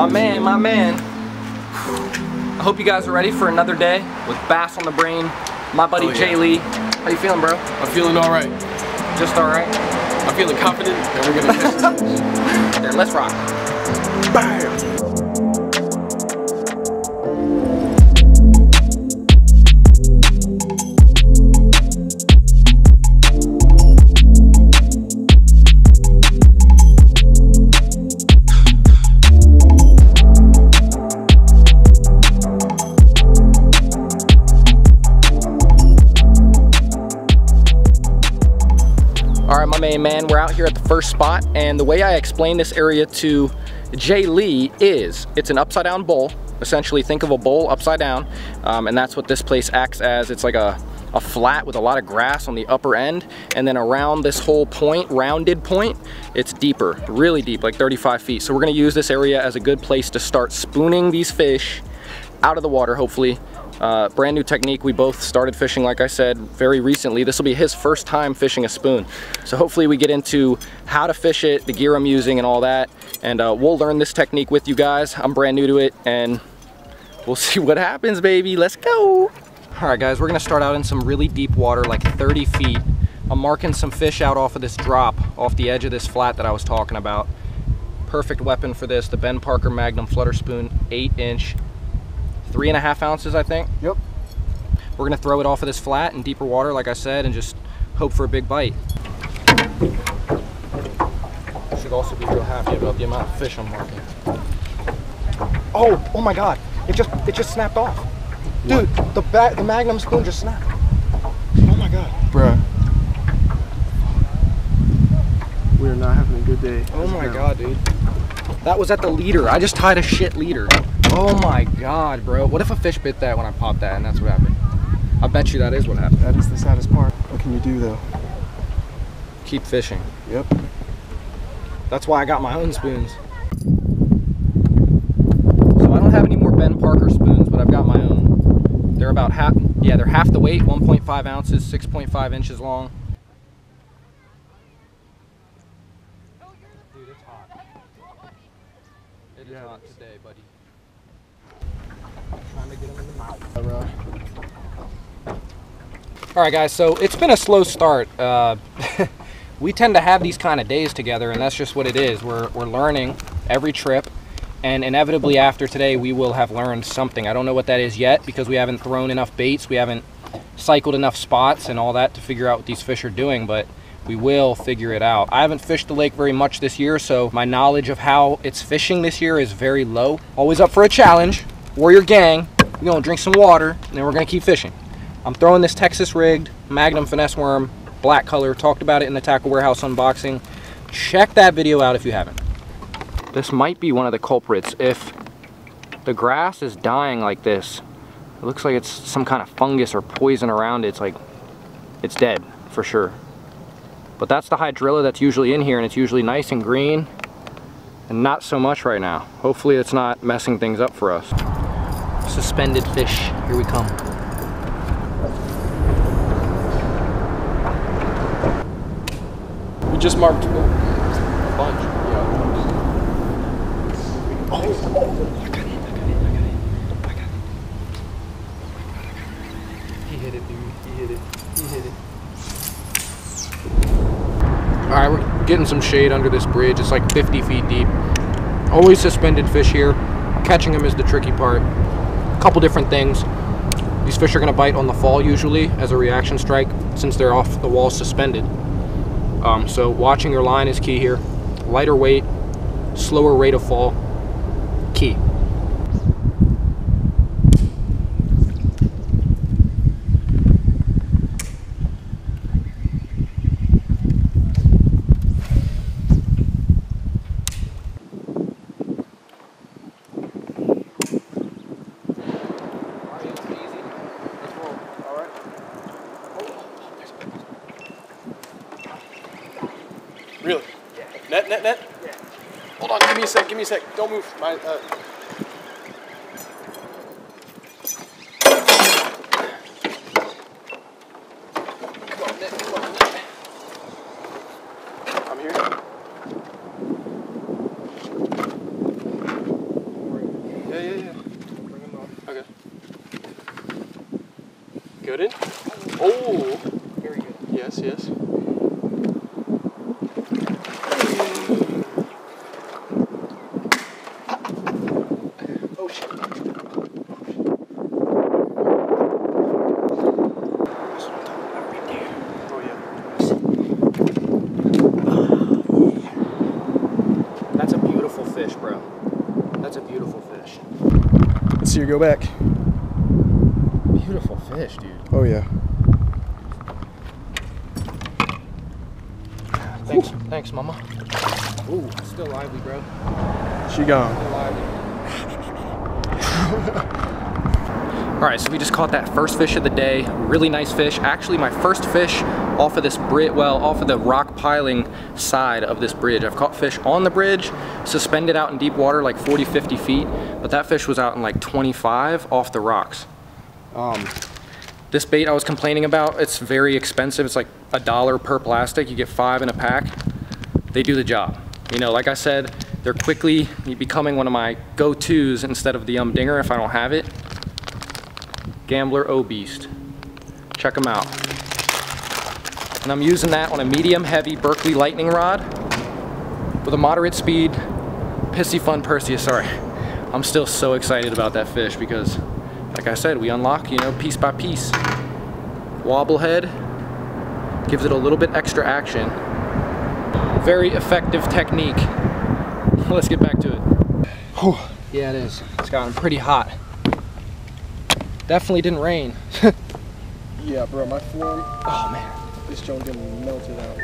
My man. I hope you guys are ready for another day with bass on the brain. My buddy Jay Lee. How you feeling, bro? I'm feeling all right. Just all right? I'm feeling confident that we're gonna catch this. There, let's rock. Bam! Alright, my main man, we're out here at the first spot, and the way I explain this area to Jay Lee is, it's an upside down bowl. Essentially, think of a bowl upside down, and that's what this place acts as. It's like a flat with a lot of grass on the upper end, and then around this whole point, rounded point, it's deeper, really deep, like 35 feet. So we're gonna use this area as a good place to start spooning these fish out of the water, hopefully. Brand new technique. We both started fishing, like I said, very recently. This will be his first time fishing a spoon. So hopefully we get into how to fish it, the gear I'm using and all that. And we'll learn this technique with you guys. I'm brand new to it and we'll see what happens, baby. Let's go. All right, guys, we're gonna start out in some really deep water, like 30 feet. I'm marking some fish out off of this drop, off the edge of this flat that I was talking about. Perfect weapon for this, the Ben Parker Magnum Flutter Spoon, 8-inch. 3.5 ounces, I think. Yep. We're gonna throw it off of this flat in deeper water, like I said, and just hope for a big bite. Should also be real happy about the amount of fish I'm marking. Oh my God! It just snapped off, dude. What? The Magnum spoon just snapped. Oh my God, bruh. We're not having a good day. Oh my God, dude. That was at the leader. I just tied a shit leader. Oh my God, bro. What if a fish bit that when I popped that and that's what happened? I bet you that is what happened. That is the saddest part. What can you do though? Keep fishing. Yep. That's why I got my own spoons. So I don't have any more Ben Parker spoons, but I've got my own. They're about half, yeah, they're half the weight, 1.5 ounces, 6.5 inches long. Dude, it's hot. It is hot today, buddy. Trying to get them in the mouth. All right, guys, so it's been a slow start. We tend to have these kind of days together, and that's just what it is. We're learning every trip, and inevitably after today, we will have learned something. I don't know what that is yet because we haven't thrown enough baits, we haven't cycled enough spots and all that to figure out what these fish are doing, but we will figure it out. I haven't fished the lake very much this year, so my knowledge of how it's fishing this year is very low. Always up for a challenge. Warrior gang, we're gonna drink some water, and then we're gonna keep fishing. I'm throwing this Texas rigged Magnum finesse worm, black color. Talked about it in the Tackle Warehouse unboxing. Check that video out if you haven't. This might be one of the culprits. If the grass is dying like this, it looks like it's some kind of fungus or poison around it. It's like, it's dead for sure. But that's the hydrilla that's usually in here, and it's usually nice and green, and not so much right now. Hopefully it's not messing things up for us. Suspended fish, here we come. We just marked a bunch. Yeah. Oh, I got it. He hit it, dude. He hit it. All right, we're getting some shade under this bridge. It's like 50 feet deep. Always suspended fish here. Catching them is the tricky part. A couple different things. These fish are gonna bite on the fall usually as a reaction strike since they're off the wall suspended. So watching your line is key here. Lighter weight, slower rate of fall, key. Really? Yeah. Net? Yeah. Hold on, give me a sec. Don't move. My, Come on, net. I'm here. Yeah. Bring him up. Okay. Good in? Oh! Very good. Yes. Oh shit. That's a beautiful fish, bro. That's a beautiful fish. Let's see her go back. Beautiful fish, dude. Oh yeah. Thanks, mama. Ooh, still lively, bro. She gone. Still lively. All right, so we just caught that first fish of the day. Really nice fish. Actually, my first fish off of this bridge, well, off of the rock piling side of this bridge. I've caught fish on the bridge, suspended out in deep water, like 40, 50 feet, but that fish was out in like 25 off the rocks. This bait I was complaining about, it's very expensive. It's like $1 per plastic. You get 5 in a pack. They do the job. You know, like I said, they're quickly becoming one of my go-tos instead of the dinger if I don't have it. Gambler O-Beast. Check them out. And I'm using that on a medium heavy Berkeley lightning rod with a moderate speed Piscifun Perseus. Sorry. I'm still so excited about that fish because, like I said, we unlock, you know, piece by piece. Wobble head gives it a little bit extra action. Very effective technique. Let's get back to it. Whew. Yeah, it is. It's gotten pretty hot. Definitely didn't rain. Yeah, bro, my form. Oh man. This joint didn't melt it out.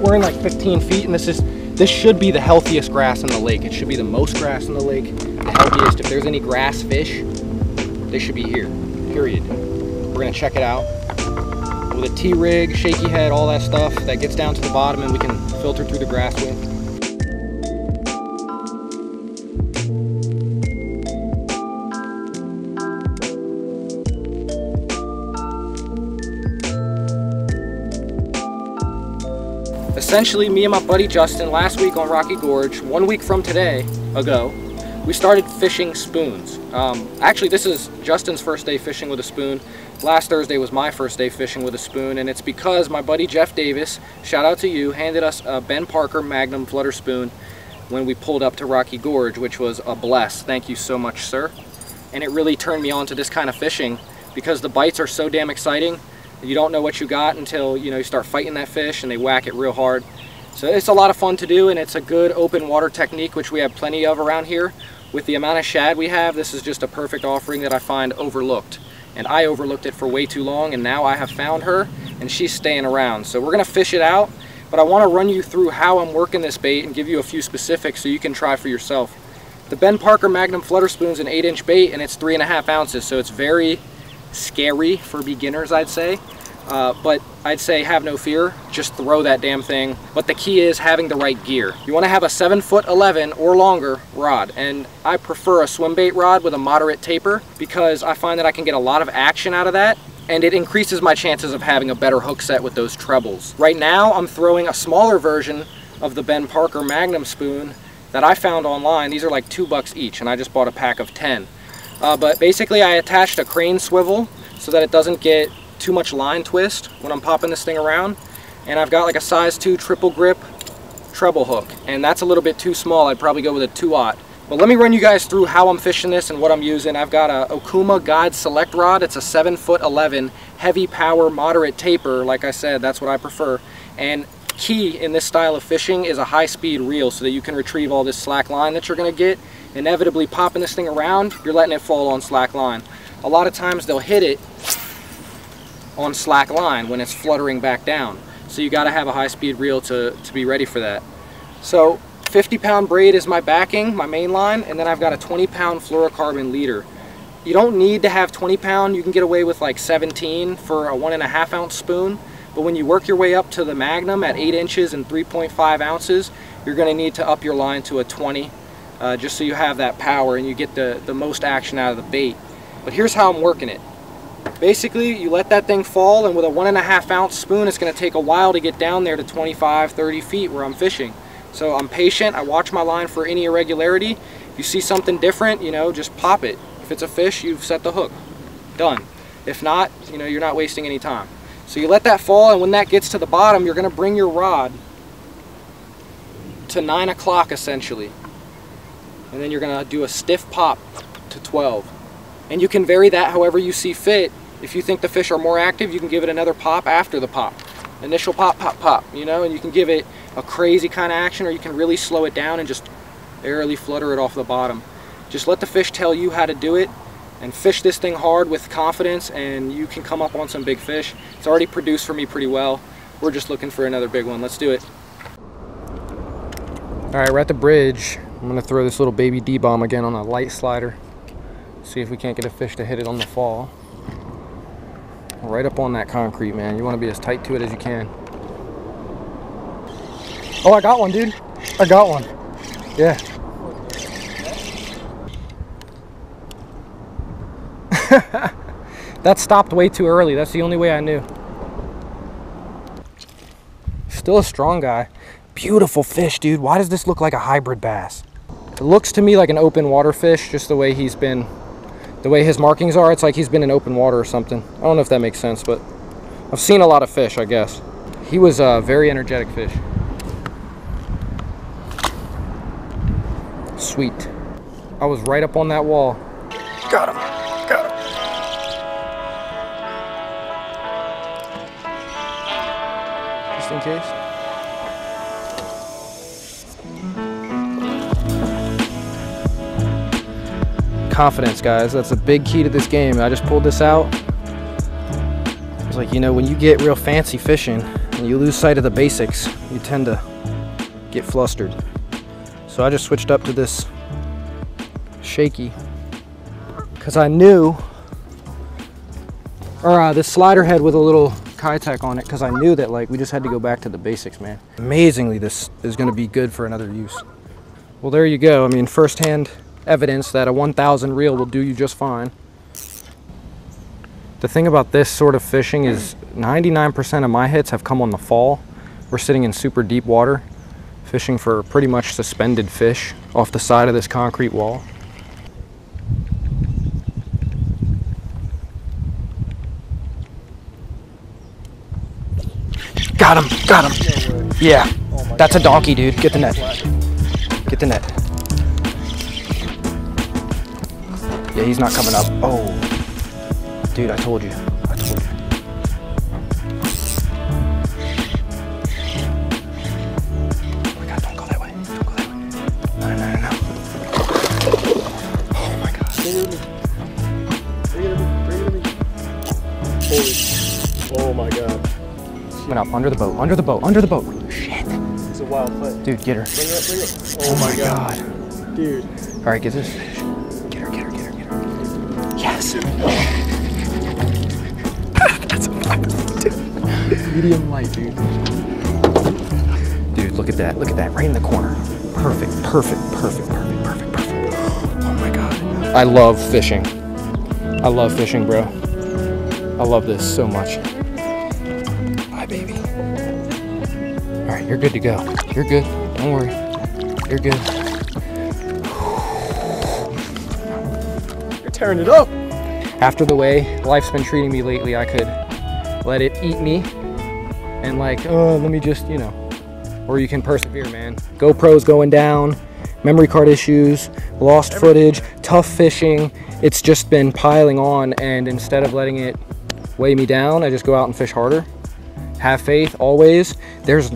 We're in like 15 feet, and this should be the healthiest grass in the lake. It should be the most grass in the lake, the healthiest. If there's any grass fish, they should be here, period. We're gonna check it out with a T-rig, shaky head, all that stuff that gets down to the bottom and we can filter through the grass with. Essentially, me and my buddy Justin, last week on Rocky Gorge, 1 week from today ago, we started fishing spoons. Actually, this is Justin's first day fishing with a spoon. Last Thursday was my first day fishing with a spoon, and it's because my buddy Jeff Davis, shout out to you, handed us a Ben Parker Magnum Flutter spoon when we pulled up to Rocky Gorge, which was a bless. Thank you so much, sir. And it really turned me on to this kind of fishing because the bites are so damn exciting. You don't know what you got until, you know, you start fighting that fish and they whack it real hard. So it's a lot of fun to do, and it's a good open water technique, which we have plenty of around here. With the amount of shad we have, this is just a perfect offering that I find overlooked. And I overlooked it for way too long, and now I have found her and she's staying around. So we're gonna fish it out, but I wanna run you through how I'm working this bait and give you a few specifics so you can try for yourself. The Ben Parker Magnum Flutter Spoon's an 8-inch bait, and it's 3.5 ounces, so it's very scary for beginners, I'd say. But I'd say have no fear, just throw that damn thing. But the key is having the right gear. You want to have a 7'11" or longer rod, and I prefer a swim bait rod with a moderate taper because I find that I can get a lot of action out of that, and it increases my chances of having a better hook set with those trebles. Right now I'm throwing a smaller version of the Ben Parker Magnum spoon that I found online. These are like $2 each, and I just bought a pack of 10. But basically I attached a crane swivel so that it doesn't get too much line twist when I'm popping this thing around, and I've got like a size 2 triple grip treble hook, and that's a little bit too small. I'd probably go with a 2/0. But let me run you guys through how I'm fishing this and what I'm using. I've got a Okuma God Select rod. It's a 7'11", heavy power, moderate taper. Like I said, that's what I prefer. And key in this style of fishing is a high-speed reel so that you can retrieve all this slack line that you're going to get. Inevitably popping this thing around, you're letting it fall on slack line. A lot of times they'll hit it on slack line when it's fluttering back down. So you got to have a high-speed reel to be ready for that. So 50-pound braid is my backing, my main line, and then I've got a 20-pound fluorocarbon leader. You don't need to have 20-pound. You can get away with like 17 for a 1.5 ounce spoon, but when you work your way up to the Magnum at 8 inches and 3.5 ounces, you're going to need to up your line to a 20 just so you have that power and you get the most action out of the bait. But here's how I'm working it. Basically, you let that thing fall, and with a 1.5 ounce spoon, it's going to take a while to get down there to 25, 30 feet where I'm fishing. So I'm patient. I watch my line for any irregularity. If you see something different, you know, just pop it. If it's a fish, you've set the hook. Done. If not, you know, you're not wasting any time. So you let that fall, and when that gets to the bottom, you're going to bring your rod to 9 o'clock essentially. And then you're going to do a stiff pop to 12. And you can vary that however you see fit. If you think the fish are more active, you can give it another pop after the pop. Initial pop, pop, pop, you know, and you can give it a crazy kind of action, or you can really slow it down and just airily flutter it off the bottom. Just let the fish tell you how to do it, and fish this thing hard with confidence, and you can come up on some big fish. It's already produced for me pretty well. We're just looking for another big one. Let's do it. All right, we're at the bridge. I'm gonna throw this little baby D-bomb again on a light slider. See if we can't get a fish to hit it on the fall. Right up on that concrete, man. You want to be as tight to it as you can. Oh, I got one, dude. I got one. Yeah. That stopped way too early. That's the only way I knew. Still a strong guy. Beautiful fish, dude. Why does this look like a hybrid bass? It looks to me like an open water fish, just the way he's been. The way his markings are, it's like he's been in open water or something. I don't know if that makes sense, but I've seen a lot of fish, I guess. He was a very energetic fish. Sweet. I was right up on that wall. Got him. Got him. Just in case. Confidence, guys. That's a big key to this game. I just pulled this out. It's like, you know, when you get real fancy fishing and you lose sight of the basics, you tend to get flustered. So I just switched up to this shaky because I knew, or this slider head with a little Kitech on it, because I knew that, like, we just had to go back to the basics, man. Amazingly, this is going to be good for another use. Well, there you go. I mean, firsthand evidence that a 1000 reel will do you just fine. The thing about this sort of fishing is 99% of my hits have come on the fall. We're sitting in super deep water, fishing for pretty much suspended fish off the side of this concrete wall. Got him, got him. Yeah, that's a donkey, dude. Get the net. Get the net. Yeah, he's not coming up. Oh, dude, I told you. I told you. Oh my God, don't go that way. Don't go that way. No, no, no, no. Oh my God. Bring it to me. Holy. Oh my God. Coming up, under the boat, under the boat, under the boat. Shit. It's a wild foot. Dude, get her. Bring it up, bring it. Oh my God. Dude. All right, get this fish. Get her, get her, get her, get her. Yes. That's a dude. Medium light, dude. Dude, look at that. Look at that. Right in the corner. Perfect, perfect, perfect, perfect, perfect, perfect. Oh my God. I love fishing. I love fishing, bro. I love this so much. Bye, baby. All right, you're good to go. You're good. Don't worry. You're good. You're tearing it up. After the way life's been treating me lately, I could let it eat me and, like, oh, let me just, you know, or you can persevere, man. GoPro's going down, memory card issues, lost footage, tough fishing. It's just been piling on, and instead of letting it weigh me down, I just go out and fish harder. Have faith always. There's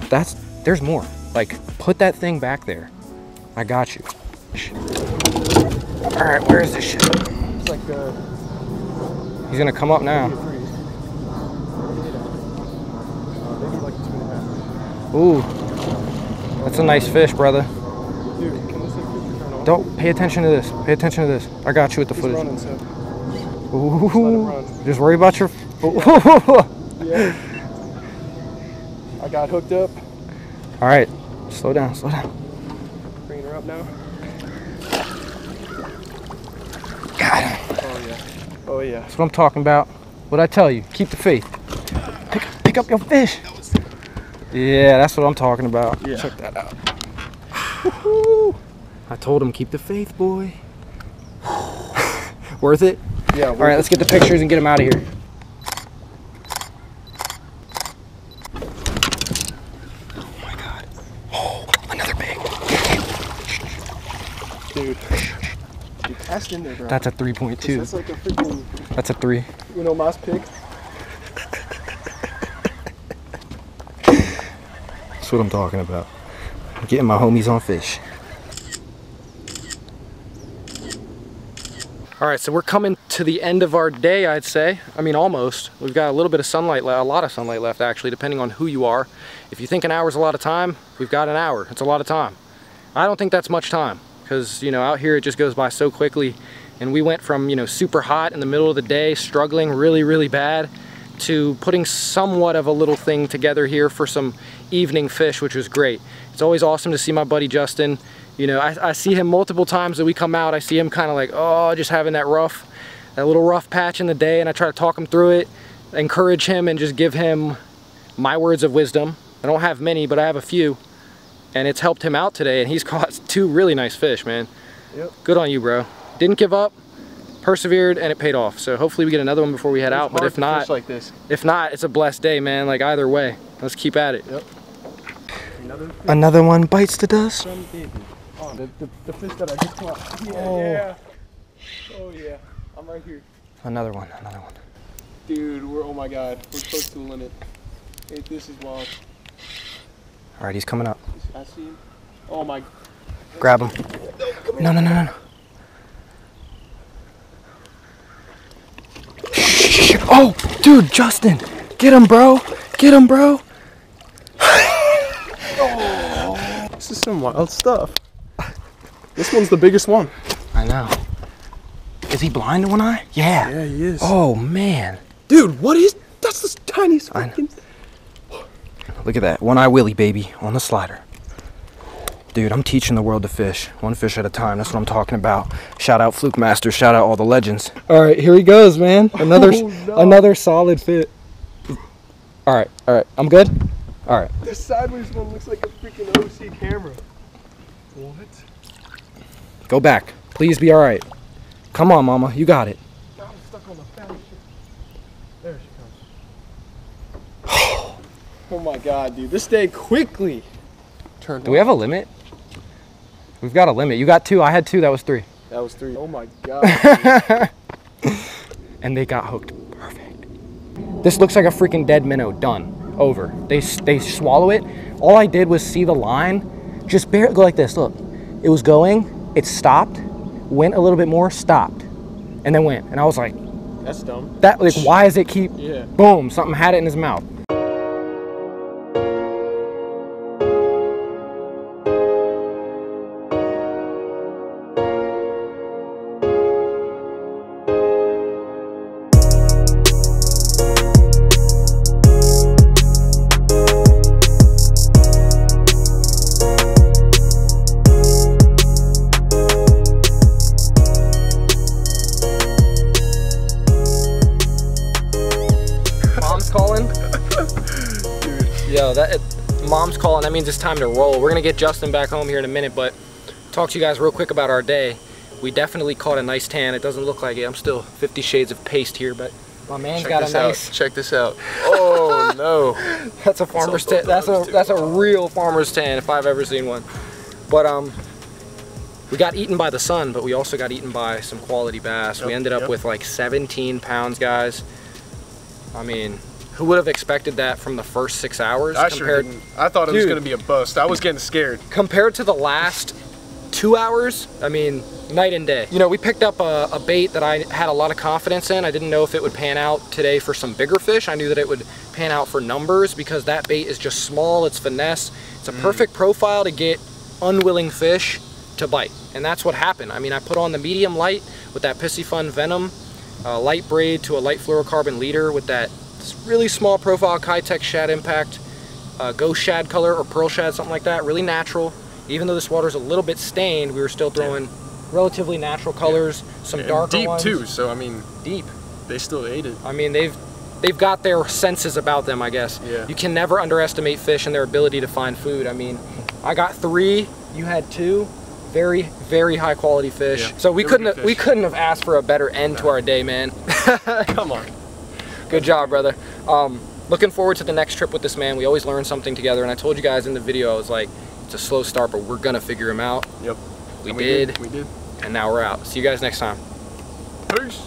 more. Like, put that thing back there. I got you. All right, where is this shit? It's like He's gonna come up now. maybe like 2.5. Ooh, that's a nice fish, brother. Dude, can this thing turn on? Don't pay attention to this. Pay attention to this. I got you with the He's footage. running, so Ooh, just let him run. just worry about your. Yeah. I got hooked up. All right, slow down, slow down. Bringing her up now. Got him. Oh yeah. Oh yeah. That's what I'm talking about. What'd I tell you? Keep the faith. Pick up your fish. Yeah, that's what I'm talking about. Yeah. Check that out. I told him, keep the faith, boy. Worth it? Yeah. All right, let's get the pictures and get him out of here. Oh my God. Oh, another big. Dude. You cast in there, bro. That's a 3.2. That's like a freaking, That's a 3. you know, mouse pig. That's what I'm talking about. Getting my homies on fish. All right, so we're coming to the end of our day, I'd say. I mean, almost. We've got a little bit of sunlight, a lot of sunlight left, actually, depending on who you are. If you think an hour's a lot of time, we've got an hour. It's a lot of time. I don't think that's much time, because, you know, out here it just goes by so quickly. And we went from, you know, super hot in the middle of the day, struggling really, really bad, to putting somewhat of a little thing together here for some evening fish, which was great. It's always awesome to see my buddy Justin. You know, I see him multiple times that we come out. I see him kind of like, oh, just having that little rough patch in the day, and I try to talk him through it, encourage him, and just give him my words of wisdom. I don't have many, but I have a few, and it's helped him out today, and he's caught 2 really nice fish, man. Yep. Good on you, bro. Didn't give up, persevered, and it paid off. So hopefully we get another one before we head out, but if not, fish like this. if not, it's a blessed day, man. Like, either way, let's keep at it. Yep. Another one bites the dust. Oh, the fish that I just caught. Yeah, Oh. yeah. Oh yeah. I'm right here. Another one, another one. Dude, oh my God. We're close to the limit. This is wild. All right, he's coming up. I see him. Oh my. Grab him. No, no, no, no, no. Oh, dude, Justin. Get him, bro. Get him, bro. This is some wild stuff. This one's the biggest one. I know. Is he blind in one eye? Yeah. Yeah, he is. Oh, man. Dude, what is? That's the tiniest I know. fucking. Look at that. One eye Willie, baby, on the slider. Dude, I'm teaching the world to fish. One fish at a time. That's what I'm talking about. Shout out Fluke Master. Shout out all the legends. All right, here he goes, man. Another, another solid fit. All right, I'm good. All right. The sideways one looks like a freaking OC camera. What? Go back. Please be all right. Come on, mama. You got it. I'm stuck on the belly. There she comes. Oh my God, dude. This day quickly turned. Do we have a limit? We've got a limit. You got 2. I had 2. That was 3. That was 3. Oh my God. And they got hooked. Perfect. This looks like a freaking dead minnow. Done. Over. They swallow it. All I did was see the line just barely go like this. Look. It was going. It stopped. Went a little bit more. Stopped. And then went. And I was like, That's dumb. that, like, why does it keep? Yeah. Boom. Something had it in his mouth. Yo, mom's calling. That means it's time to roll. We're gonna get Justin back home here in a minute, but talk to you guys real quick about our day. We definitely caught a nice tan. It doesn't look like it. I'm still 50 shades of paste here, but my man's got a nice. Check this out. Oh no. That's a farmer's tan. That's a real farmer's tan if I've ever seen one. But we got eaten by the sun, but we also got eaten by some quality bass. We ended up with like 17 pounds, guys. I mean, who would have expected that from the first 6 hours? I sure didn't. I thought it was going to be a bust. I was getting scared. Compared to the last 2 hours, I mean, night and day. You know, we picked up a bait that I had a lot of confidence in. I didn't know if it would pan out today for some bigger fish. I knew that it would pan out for numbers because that bait is just small, it's finesse. It's a perfect profile to get unwilling fish to bite. And that's what happened. I mean, I put on the medium light with that Piscifun Venom, light braid to a light fluorocarbon leader with that really small profile Kitech shad impact, ghost shad color or pearl shad, something like that. Really natural. Even though this water's a little bit stained, we were still throwing relatively natural colors, some darker deep ones. too, so I mean. Deep. They still ate it. I mean, they've got their senses about them, I guess. Yeah. You can never underestimate fish and their ability to find food. I mean, I got 3, you had 2. Very, very high quality fish. Yeah. So we couldn't have asked for a better end to our day, man. Come on. Good job, brother. Looking forward to the next trip with this man. We always learn something together, and I told you guys in the video, I was like, it's a slow start, but we're gonna figure him out. Yep. We did. We did. And now we're out. See you guys next time. Peace.